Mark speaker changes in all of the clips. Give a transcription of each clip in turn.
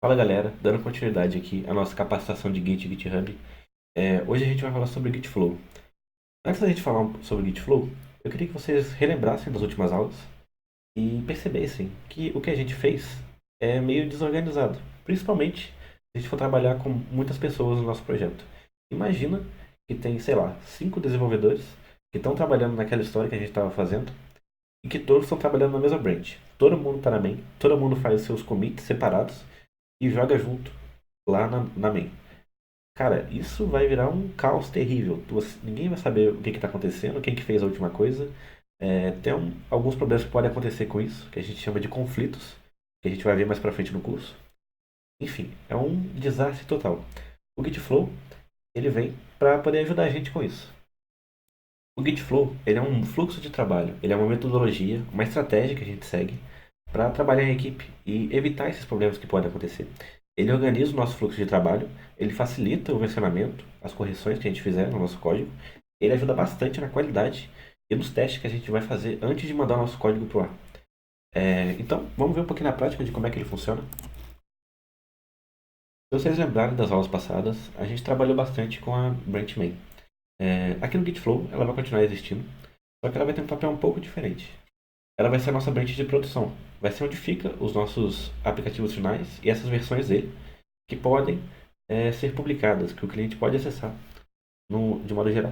Speaker 1: Fala galera, dando continuidade aqui à nossa capacitação de Git e GitHub. Hoje a gente vai falar sobre Gitflow. Antes da gente falar sobre Gitflow, eu queria que vocês relembrassem das últimas aulas e percebessem que o que a gente fez é meio desorganizado, principalmente se a gente for trabalhar com muitas pessoas no nosso projeto. Imagina que tem, sei lá, 5 desenvolvedores que estão trabalhando naquela história que a gente estava fazendo e que todos estão trabalhando na mesma branch. Todo mundo está na main, todo mundo faz seus commits separados e joga junto lá na main. Cara, isso vai virar um caos terrível. Ninguém vai saber o que está acontecendo, quem que fez a última coisa. Tem alguns problemas que podem acontecer com isso, que a gente chama de conflitos, que a gente vai ver mais pra frente no curso. Enfim, é um desastre total. O Gitflow, ele vem para poder ajudar a gente com isso. O Gitflow, ele é um fluxo de trabalho, ele é uma metodologia, uma estratégia que a gente segue para trabalhar em equipe e evitar esses problemas que podem acontecer. Ele organiza o nosso fluxo de trabalho, ele facilita o versionamento, as correções que a gente fizer no nosso código, ele ajuda bastante na qualidade e nos testes que a gente vai fazer antes de mandar o nosso código para o ar. Então, vamos ver um pouquinho na prática de como é que ele funciona. Se vocês lembrarem das aulas passadas, a gente trabalhou bastante com a branch main. Aqui no Gitflow, ela vai continuar existindo, só que ela vai ter um papel um pouco diferente. Ela vai ser a nossa branch de produção. Vai ser onde fica os nossos aplicativos finais e essas versões dele, que podem ser publicadas, que o cliente pode acessar de modo geral.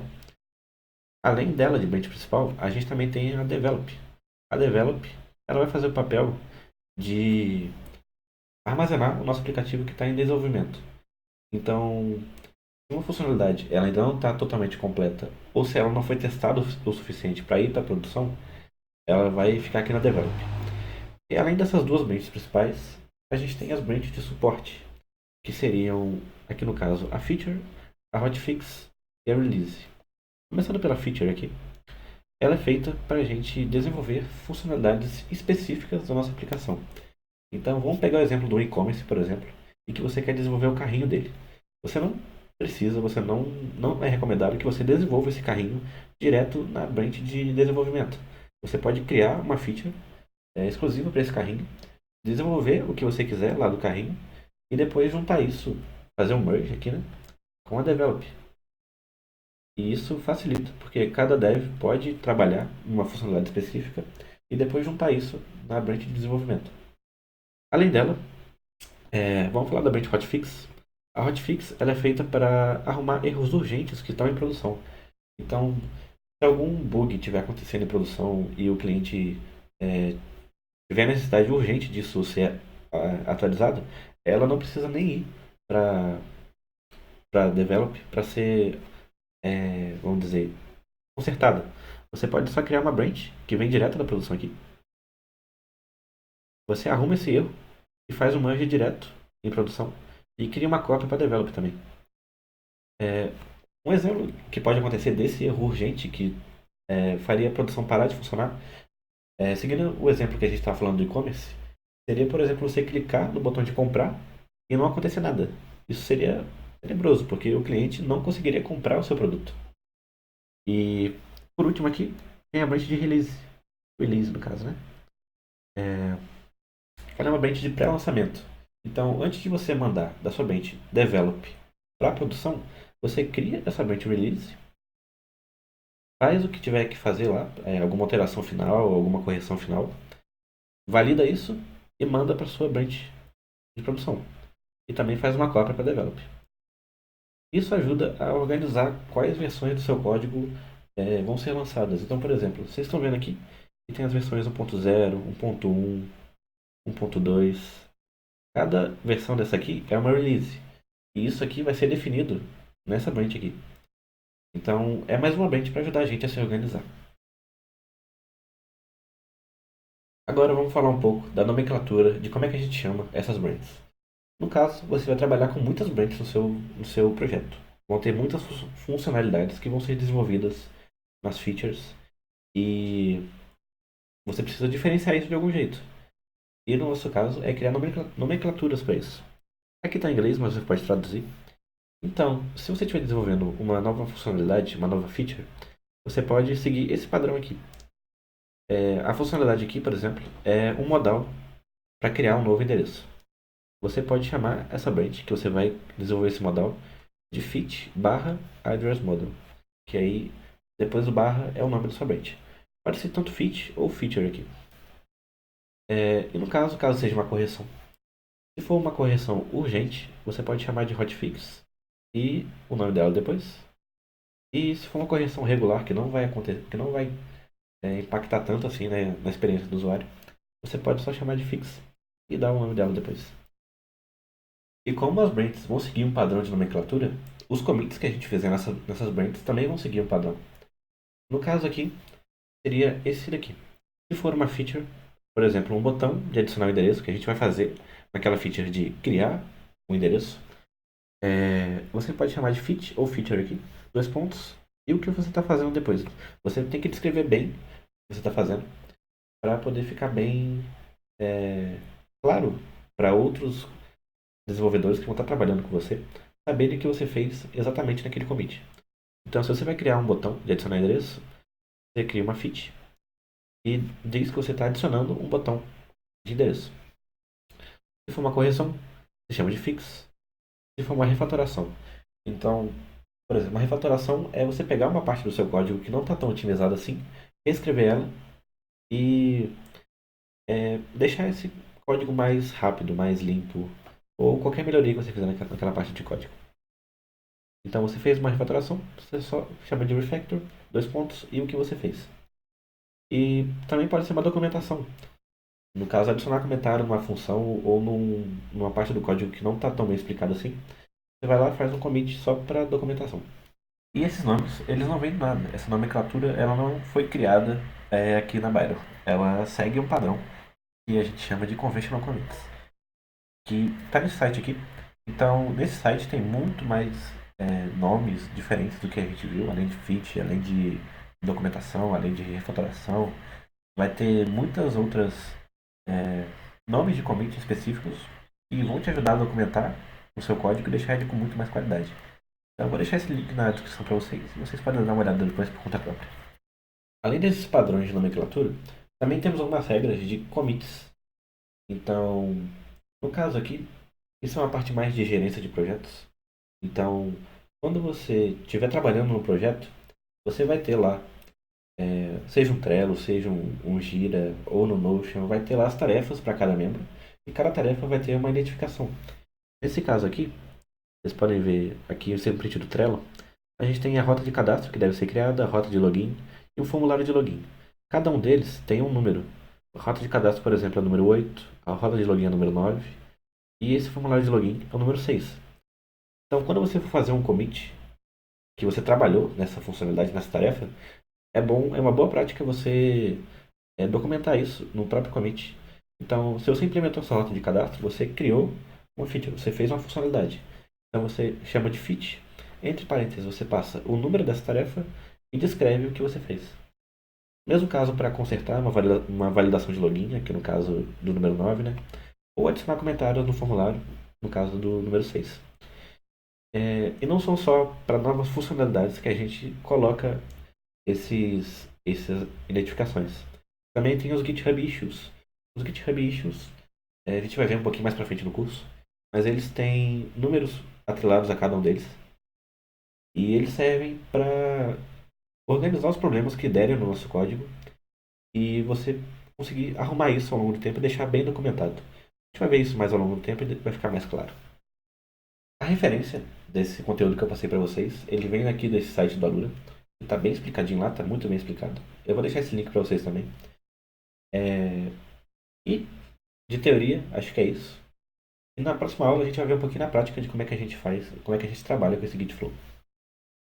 Speaker 1: Além dela, de branch principal, a gente também tem a Develop. A Develop, ela vai fazer o papel de armazenar o nosso aplicativo que está em desenvolvimento. Então, se uma funcionalidade ela ainda não está totalmente completa, ou se ela não foi testada o suficiente para ir para a produção, ela vai ficar aqui na Develop. E além dessas duas branches principais, a gente tem as branches de suporte, que seriam, aqui no caso, a Feature, a Hotfix e a Release. Começando pela Feature aqui, ela é feita para a gente desenvolver funcionalidades específicas da nossa aplicação. Então, vamos pegar o exemplo do e-commerce, por exemplo, e que você quer desenvolver o carrinho dele. Você não precisa, não é recomendado que você desenvolva esse carrinho direto na branch de desenvolvimento. Você pode criar uma feature exclusiva para esse carrinho, desenvolver o que você quiser lá do carrinho e depois juntar isso, fazer um merge aqui, né, com a develop. E isso facilita, porque cada dev pode trabalhar uma funcionalidade específica e depois juntar isso na branch de desenvolvimento. Além dela, vamos falar da branch hotfix. A hotfix ela é feita para arrumar erros urgentes que estão em produção. Então, se algum bug estiver acontecendo em produção e o cliente é, tiver necessidade urgente disso ser atualizado, ela não precisa nem ir para develop para ser, vamos dizer, consertada. Você pode só criar uma branch que vem direto da produção aqui. Você arruma esse erro e faz um merge direto em produção e cria uma cópia para develop também. É, um exemplo que pode acontecer desse erro urgente que faria a produção parar de funcionar, seguindo o exemplo que a gente estava falando do e-commerce, seria, por exemplo, você clicar no botão de comprar e não acontecer nada. Isso seria tenebroso, porque o cliente não conseguiria comprar o seu produto. E, por último aqui, tem a branch de release. Release, no caso, né? Ela é uma branch de pré-lançamento. Então, antes de você mandar da sua branch develop para a produção, você cria essa branch release, faz o que tiver que fazer lá, alguma alteração final, alguma correção final, valida isso e manda para sua branch de produção. E também faz uma cópia para develop. Isso ajuda a organizar quais versões do seu código vão ser lançadas. Então, por exemplo, vocês estão vendo aqui que tem as versões 1.0, 1.1, 1.2. Cada versão dessa aqui é uma release. E isso aqui vai ser definido nessa branch aqui. Então, é mais uma branch para ajudar a gente a se organizar. Agora vamos falar um pouco da nomenclatura, de como é que a gente chama essas branches. No caso, você vai trabalhar com muitas branches no seu projeto. Vão ter muitas funcionalidades que vão ser desenvolvidas nas features e você precisa diferenciar isso de algum jeito. E no nosso caso é criar nomenclaturas para isso. Aqui está em inglês, mas você pode traduzir. Então, se você estiver desenvolvendo uma nova funcionalidade, uma nova feature, você pode seguir esse padrão aqui. A funcionalidade aqui, por exemplo, é um modal para criar um novo endereço. você pode chamar essa branch que você vai desenvolver esse modal de fit barra address model, que aí depois do barra é o nome da sua branch. Pode ser tanto fit ou feature aqui. E no caso seja uma correção. Se for uma correção urgente, você pode chamar de hotfix e o nome dela depois. E se for uma correção regular que não vai acontecer, que não vai impactar tanto assim, né, na experiência do usuário, você pode só chamar de fix e dar o nome dela depois. E como as branches vão seguir um padrão de nomenclatura, os commits que a gente fizer nessas branches também vão seguir um padrão. No caso aqui, seria esse daqui. Se for uma feature, por exemplo, um botão de adicionar o endereço, que a gente vai fazer naquela feature de criar o endereço, você pode chamar de fit ou feature aqui, dois pontos, e o que você está fazendo depois. Você tem que descrever bem o que você está fazendo, para poder ficar bem claro para outros desenvolvedores que vão estar trabalhando com você, saberem que você fez exatamente naquele commit. Então, se você vai criar um botão de adicionar endereço, você cria uma fit e diz que você está adicionando um botão de endereço. Se for uma correção, você chama de fix. Se for uma refatoração, então, por exemplo, uma refatoração é você pegar uma parte do seu código que não está tão otimizada assim, reescrever ela e deixar esse código mais rápido, mais limpo, ou qualquer melhoria que você fizer naquela parte de código. Então você fez uma refatoração, você só chama de refactor, dois pontos, e o que você fez. E também pode ser uma documentação. No caso, adicionar comentário numa função ou numa parte do código que não está tão bem explicado assim, você vai lá e faz um commit só para documentação. E esses nomes, eles não vêm do nada. Essa nomenclatura, ela não foi criada aqui na Byro. Ela segue um padrão que a gente chama de conventional commits, que está nesse site aqui. Então, nesse site tem muito mais nomes diferentes do que a gente viu, além de fit, além de documentação, além de refatoração. Vai ter muitas outras nomes de commit específicos que vão te ajudar a documentar o seu código e deixar ele com muito mais qualidade. Então, eu vou deixar esse link na descrição para vocês e vocês podem dar uma olhada depois por conta própria. Além desses padrões de nomenclatura, também temos algumas regras de commits. Então, no caso aqui, isso é uma parte mais de gerência de projetos. Então, quando você estiver trabalhando no projeto, você vai ter lá, seja um Trello, seja um Gira ou no Notion, vai ter lá as tarefas para cada membro e cada tarefa vai ter uma identificação. Nesse caso aqui, vocês podem ver aqui o print do Trello, a gente tem a rota de cadastro que deve ser criada, a rota de login e o formulário de login. Cada um deles tem um número. A rota de cadastro, por exemplo, é o número 8, a rota de login é o número 9 e esse formulário de login é o número 6. Então, quando você for fazer um commit, que você trabalhou nessa funcionalidade, nessa tarefa, é uma boa prática você documentar isso no próprio commit. Então, se você implementou sua rota de cadastro, você criou uma feature, você fez uma funcionalidade. Então, você chama de fit, entre parênteses, você passa o número dessa tarefa e descreve o que você fez. Mesmo caso para consertar uma validação de login, aqui no caso do número 9, né? Ou adicionar comentários no formulário, no caso do número 6. E não são só para novas funcionalidades que a gente coloca essas identificações. Também tem os GitHub Issues. Os GitHub Issues, a gente vai ver um pouquinho mais para frente no curso, mas eles têm números atrelados a cada um deles. E eles servem para organizar os problemas que derem no nosso código e você conseguir arrumar isso ao longo do tempo e deixar bem documentado. A gente vai ver isso mais ao longo do tempo e vai ficar mais claro. A referência desse conteúdo que eu passei para vocês, ele vem aqui desse site do Alura. Está bem explicadinho lá, está muito bem explicado. Eu vou deixar esse link para vocês também. E de teoria, acho que é isso. E na próxima aula a gente vai ver um pouquinho na prática de como é que a gente faz, como é que a gente trabalha com esse Git Flow.